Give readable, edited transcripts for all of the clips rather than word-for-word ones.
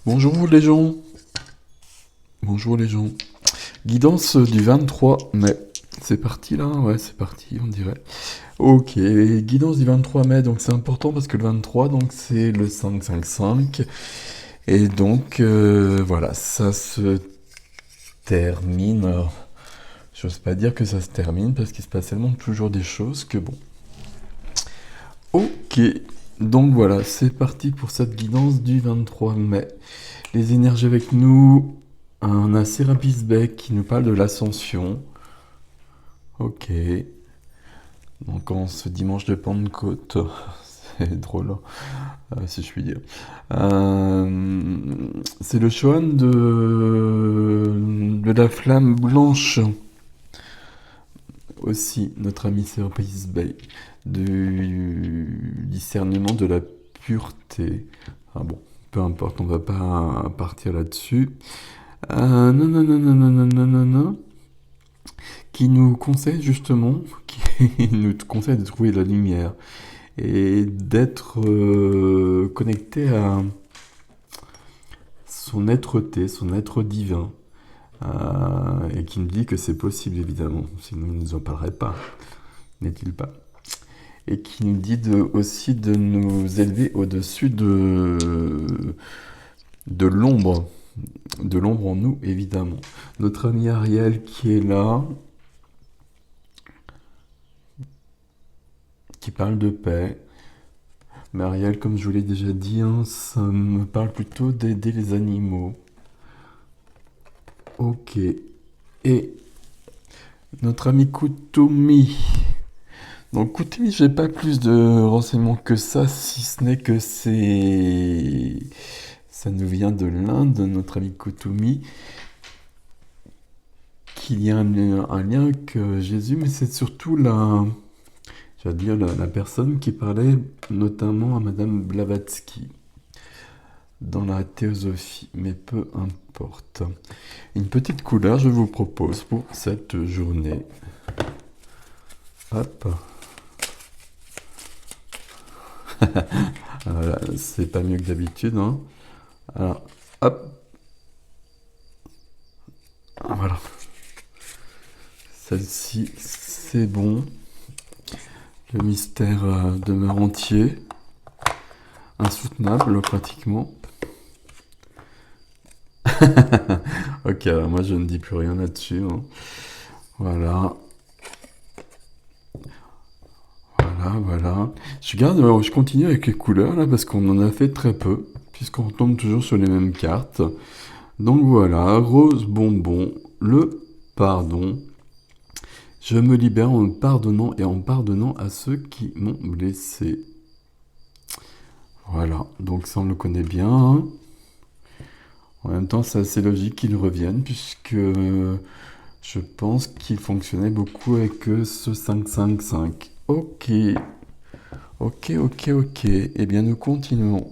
Bonjour les gens, bonjour les gens. Guidance du 23 mai. C'est parti là? Ouais, c'est parti, on dirait. Ok, guidance du 23 mai, donc c'est important parce que le 23, donc c'est le 555. Et donc, voilà, ça se termine. Alors, j'ose pas dire que ça se termine parce qu'il se passe tellement toujours des choses que bon. Ok, donc voilà, c'est parti pour cette guidance du 23 mai. Les énergies avec nous, on a Sérapis Beck qui nous parle de l'ascension. Ok, donc en ce dimanche de Pentecôte, c'est drôle, hein, si je puis dire. C'est le Shohan de la flamme blanche, aussi, notre ami Sérapis Beck, du discernement de la pureté. Ah bon, peu importe, on va pas partir là-dessus. Non, non, non, non, non, non, non, non, non. Qui nous conseille justement, qui nous conseille de trouver la lumière et d'être connecté à son être-té, son être divin, et qui nous dit que c'est possible évidemment, sinon il ne nous en parlerait pas, n'est-il pas? Et qui nous dit aussi de nous élever au-dessus de de l'ombre en nous évidemment. Notre ami Ariel qui est là, qui parle de paix. Mais Ariel, comme je vous l'ai déjà dit, hein, ça me parle plutôt d'aider les animaux. Ok. Et notre ami Kutumi. Donc Kutumi, j'ai pas plus de renseignements que ça, si ce n'est que c'est... Ça nous vient de l'Inde, notre ami Kutumi, qu'il y a un lien avec Jésus, mais c'est surtout j'allais dire la personne qui parlait notamment à Madame Blavatsky dans la théosophie, mais peu importe. Une petite couleur, je vous propose pour cette journée. Hop. Voilà, c'est pas mieux que d'habitude, hein. Alors, hop. Voilà. Celle-ci, c'est bon. Le mystère demeure entier. Insoutenable, pratiquement. Ok, alors moi je ne dis plus rien là-dessus, hein. Voilà. Voilà, voilà. Je continue avec les couleurs là parce qu'on en a fait très peu, puisqu'on tombe toujours sur les mêmes cartes. Donc voilà, rose bonbon, le pardon. Je me libère en pardonnant et en pardonnant à ceux qui m'ont blessé. Voilà, donc ça on le connaît bien, hein. En même temps, c'est assez logique qu'il revienne, puisque je pense qu'il fonctionnait beaucoup avec ce 5-5-5. Ok, ok, ok, ok. Eh bien, nous continuons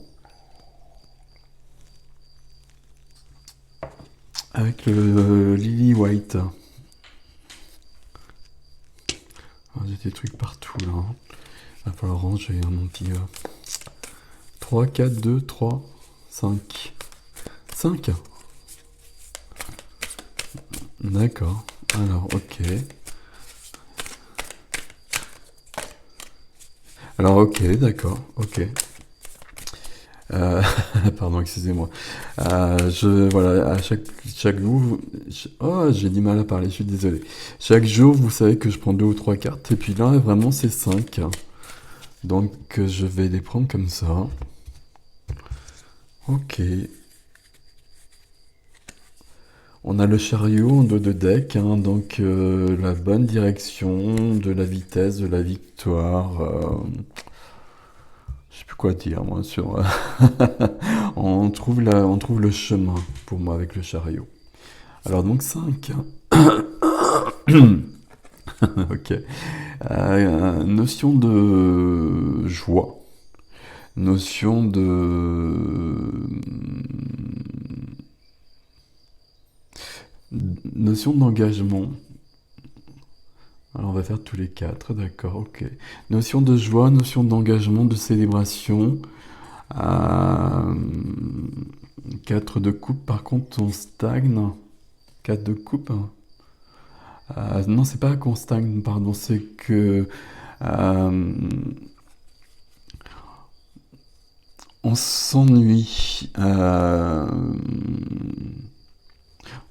avec le Lily White. Ah, j'ai des trucs partout là, hein. Va falloir ranger mon petit gars. 3, 4, 2, 3, 5. 5. D'accord. Alors, ok. Alors, ok, d'accord, ok. Euh, Pardon, excusez-moi. Voilà, à chaque jour, oh, j'ai du mal à parler, je suis désolé. Chaque jour, vous savez que je prends deux ou trois cartes, et puis là, vraiment, c'est 5. Donc, je vais les prendre comme ça. Ok. On a le chariot en dos de deck, hein, donc la bonne direction, de la vitesse, de la victoire. Je sais plus quoi dire, moi, sur. On trouve le chemin pour moi avec le chariot. Alors donc 5. Ok. Notion de joie. Notion de... Notion d'engagement. Alors on va faire tous les quatre, d'accord, ok. Notion de joie, notion d'engagement, de célébration. Euh, 4 de coupe, par contre, on stagne. 4 de coupe. Non, c'est pas qu'on stagne, pardon, c'est que euh, on s'ennuie.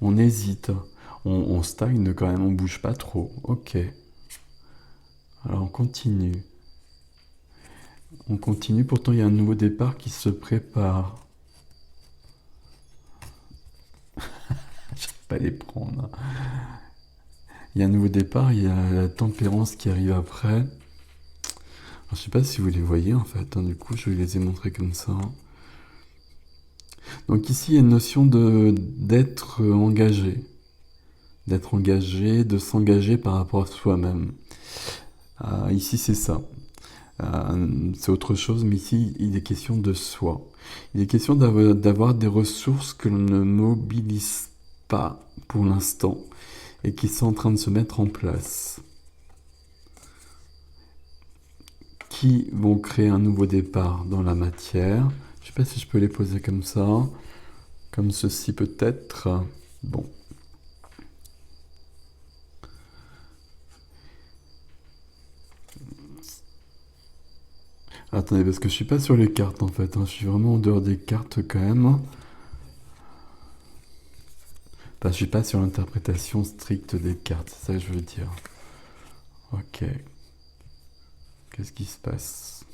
On hésite. On stagne quand même, on bouge pas trop. Ok. Alors on continue. On continue, pourtant il y a un nouveau départ qui se prépare. Je vais pas les prendre. Il y a un nouveau départ, il y a la tempérance qui arrive après. Alors, je sais pas si vous les voyez en fait, hein, du coup je vais les ai montrés comme ça. Donc ici il y a une notion d'être engagé. D'être engagé, de s'engager par rapport à soi-même. Ici c'est ça. C'est autre chose, mais ici il est question de soi. Il est question d'avoir des ressources que l'on ne mobilise pas pour l'instant et qui sont en train de se mettre en place. Qui vont créer un nouveau départ dans la matière. Je ne sais pas si je peux les poser comme ça. Comme ceci peut-être. Bon. Attendez, parce que je suis pas sur les cartes en fait. Je suis vraiment en dehors des cartes quand même. Enfin, je suis pas sur l'interprétation stricte des cartes, c'est ça que je veux dire. Ok. Qu'est-ce qui se passe?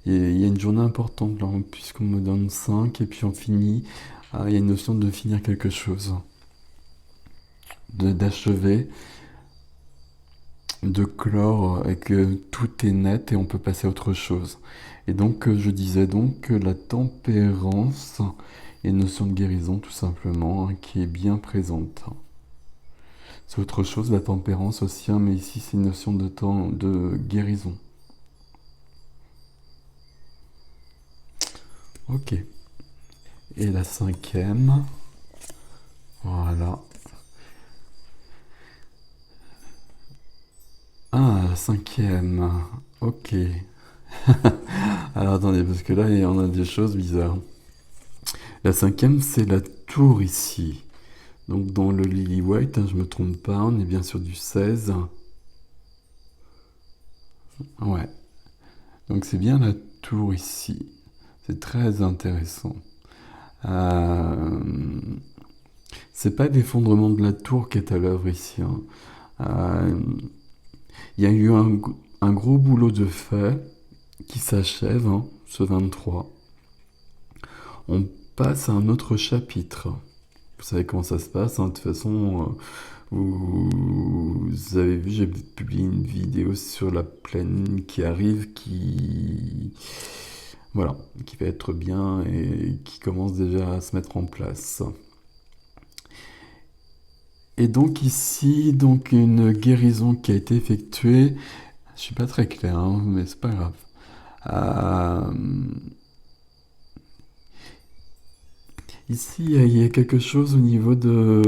Il y a une journée importante là, puisqu'on me donne 5 et puis on finit. Il y a une notion de finir quelque chose. D'achever. De clore et que tout est net et on peut passer à autre chose. Et donc je disais donc que la tempérance est une notion de guérison tout simplement qui est bien présente. C'est autre chose la tempérance aussi, mais ici c'est une notion de temps de guérison. Ok. Et la 5e. Voilà. Ah, la 5e. Ok. Alors attendez, parce que là, on a des choses bizarres. La 5e, c'est la tour ici. Donc dans le Lily White, je me trompe pas, on est bien sur du 16. Ouais. Donc c'est bien la tour ici. C'est très intéressant. C'est pas l'effondrement de la tour qui est à l'œuvre ici. Il y a eu un gros boulot de fait qui s'achève, ce 23. On passe à un autre chapitre. Vous savez comment ça se passe, de toute façon, vous avez vu, j'ai publié une vidéo sur la pleine qui arrive, voilà, qui va être bien et qui commence déjà à se mettre en place. Et donc ici, donc une guérison qui a été effectuée. Je suis pas très clair, mais c'est pas grave. Ici, il y a quelque chose au niveau de...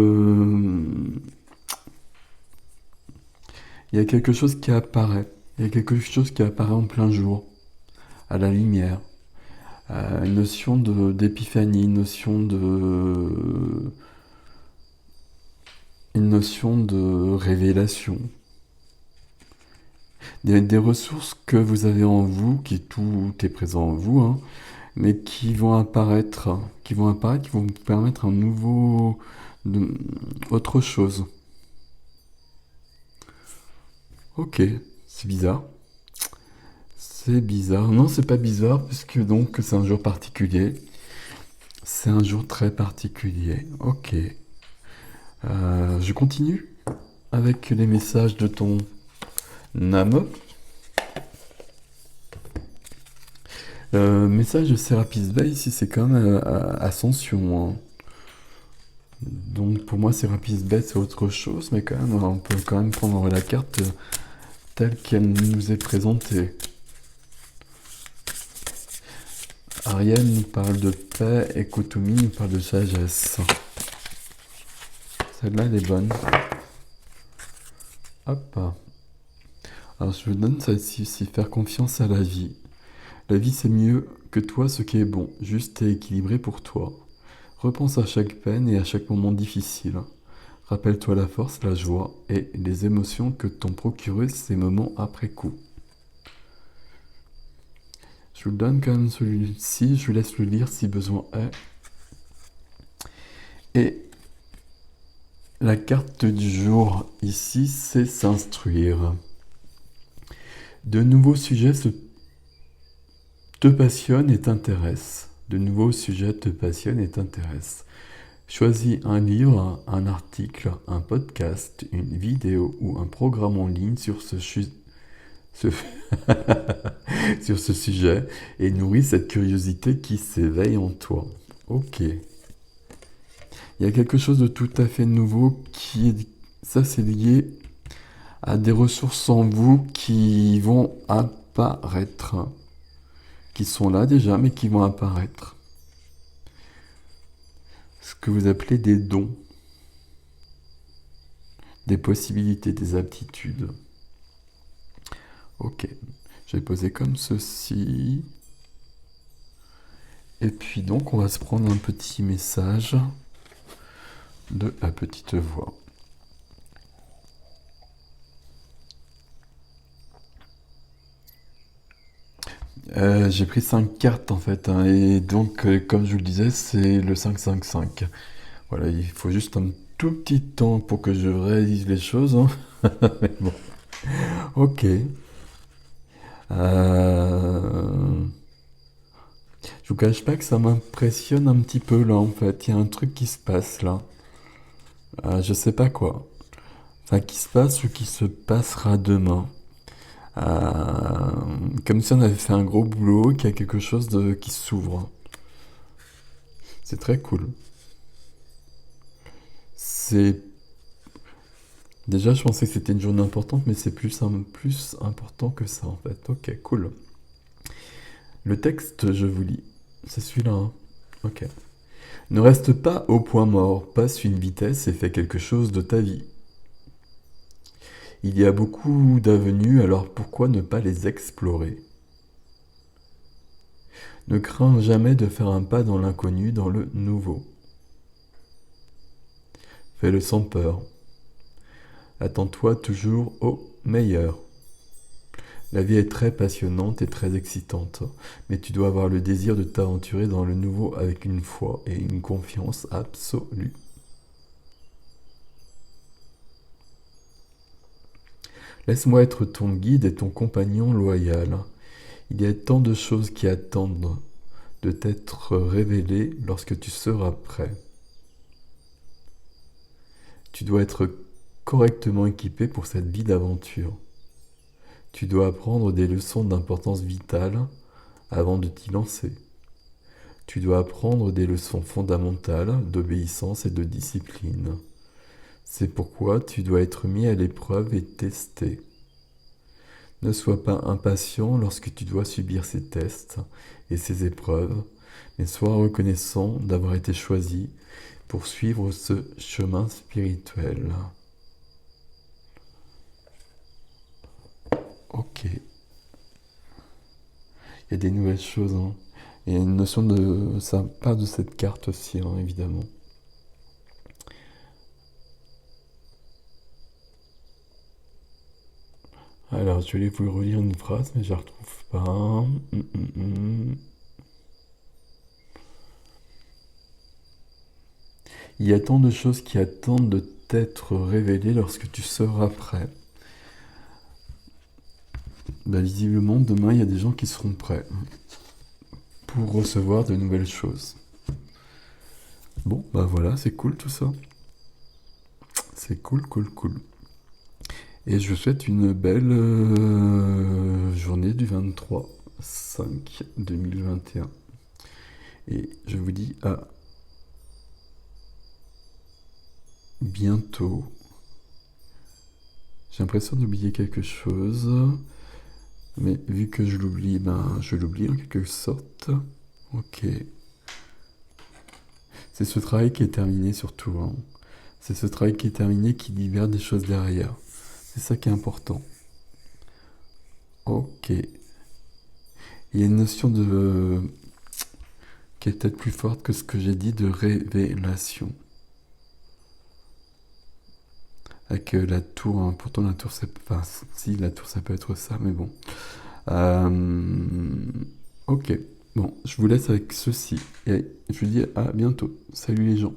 Il y a quelque chose qui apparaît. Il y a quelque chose qui apparaît en plein jour, à la lumière. Une notion d'épiphanie, une notion de révélation. Des ressources que vous avez en vous, tout est présent en vous, mais qui vont apparaître, qui vont vous permettre un nouveau, autre chose. Ok, c'est bizarre. C'est bizarre. Non, c'est pas bizarre, puisque donc c'est un jour particulier. C'est un jour très particulier. Ok. Je continue avec les messages de ton âme. Message de Sérapis Bay, ici c'est quand même Ascension. Donc pour moi Sérapis Bay c'est autre chose, mais quand même on peut quand même prendre la carte telle qu'elle nous est présentée. Ariel nous parle de paix et Kotumi nous parle de sagesse. Celle-là elle est bonne. Hop. Alors je vous donne celle-ci aussi, faire confiance à la vie. La vie c'est mieux que toi ce qui est bon, juste et équilibré pour toi. Repense à chaque peine et à chaque moment difficile. Rappelle-toi la force, la joie et les émotions que t'ont procuré ces moments après coup. Je vous le donne quand même celui-ci, je vous laisse le lire si besoin est. Et la carte du jour ici, c'est s'instruire. De nouveaux sujets te passionnent et t'intéressent. De nouveaux sujets te passionnent et t'intéressent. Choisis un livre, un article, un podcast, une vidéo ou un programme en ligne sur ce sujet et nourris cette curiosité qui s'éveille en toi. Ok. Il y a quelque chose de tout à fait nouveau qui est... Ça, c'est lié à des ressources en vous qui vont apparaître. Qui sont là déjà, mais qui vont apparaître. Ce que vous appelez des dons. Des possibilités, des aptitudes. Ok. Je vais poser comme ceci. Et puis donc, on va se prendre un petit message de la petite voix. J'ai pris 5 cartes en fait, hein, et donc comme je vous le disais, c'est le 5-5-5. Voilà, il faut juste un tout petit temps pour que je réalise les choses, hein. Mais bon, ok. Je vous cache pas que ça m'impressionne un petit peu là en fait. Il y a un truc qui se passe là. Je sais pas quoi. Enfin, qui se passe ou qui se passera demain. Euh, Comme si on avait fait un gros boulot, qu'il y a quelque chose qui s'ouvre. C'est très cool. C'est Déjà, je pensais que c'était une journée importante, mais c'est plus important que ça en fait. Ok, cool. Le texte, je vous lis. C'est celui-là, hein. Ok. Ne reste pas au point mort, passe une vitesse et fais quelque chose de ta vie. Il y a beaucoup d'avenues, alors pourquoi ne pas les explorer? Ne crains jamais de faire un pas dans l'inconnu, dans le nouveau. Fais-le sans peur. Attends-toi toujours au meilleur. La vie est très passionnante et très excitante, mais tu dois avoir le désir de t'aventurer dans le nouveau avec une foi et une confiance absolue. Laisse-moi être ton guide et ton compagnon loyal. Il y a tant de choses qui attendent de t'être révélées lorsque tu seras prêt. Tu dois être correctement équipé pour cette vie d'aventure. Tu dois apprendre des leçons d'importance vitale avant de t'y lancer. Tu dois apprendre des leçons fondamentales d'obéissance et de discipline. C'est pourquoi tu dois être mis à l'épreuve et testé. Ne sois pas impatient lorsque tu dois subir ces tests et ces épreuves, mais sois reconnaissant d'avoir été choisi pour suivre ce chemin spirituel. Ok. Il y a des nouvelles choses, hein. Il y a une notion de... Ça part de cette carte aussi, hein, évidemment. Alors, je vais vous relire une phrase, mais je la retrouve pas. Il y a tant de choses qui attendent de t'être révélées lorsque tu seras prêt. Bah, visiblement, demain, il y a des gens qui seront prêts pour recevoir de nouvelles choses. Bon, bah voilà, c'est cool tout ça. C'est cool, cool, cool. Et je vous souhaite une belle journée du 23/5/2021. Et je vous dis à bientôt. J'ai l'impression d'oublier quelque chose. Mais vu que je l'oublie, ben je l'oublie en quelque sorte. Ok. C'est ce travail qui est terminé surtout, hein. C'est ce travail qui est terminé qui libère des choses derrière. C'est ça qui est important. Ok. Il y a une notion de qui est peut-être plus forte que ce que j'ai dit de révélation. Avec la tour, hein. Pourtant la tour, c'est... Enfin, si, la tour, ça peut être ça, mais bon. Ok, bon, je vous laisse avec ceci. Et je vous dis à bientôt. Salut les gens.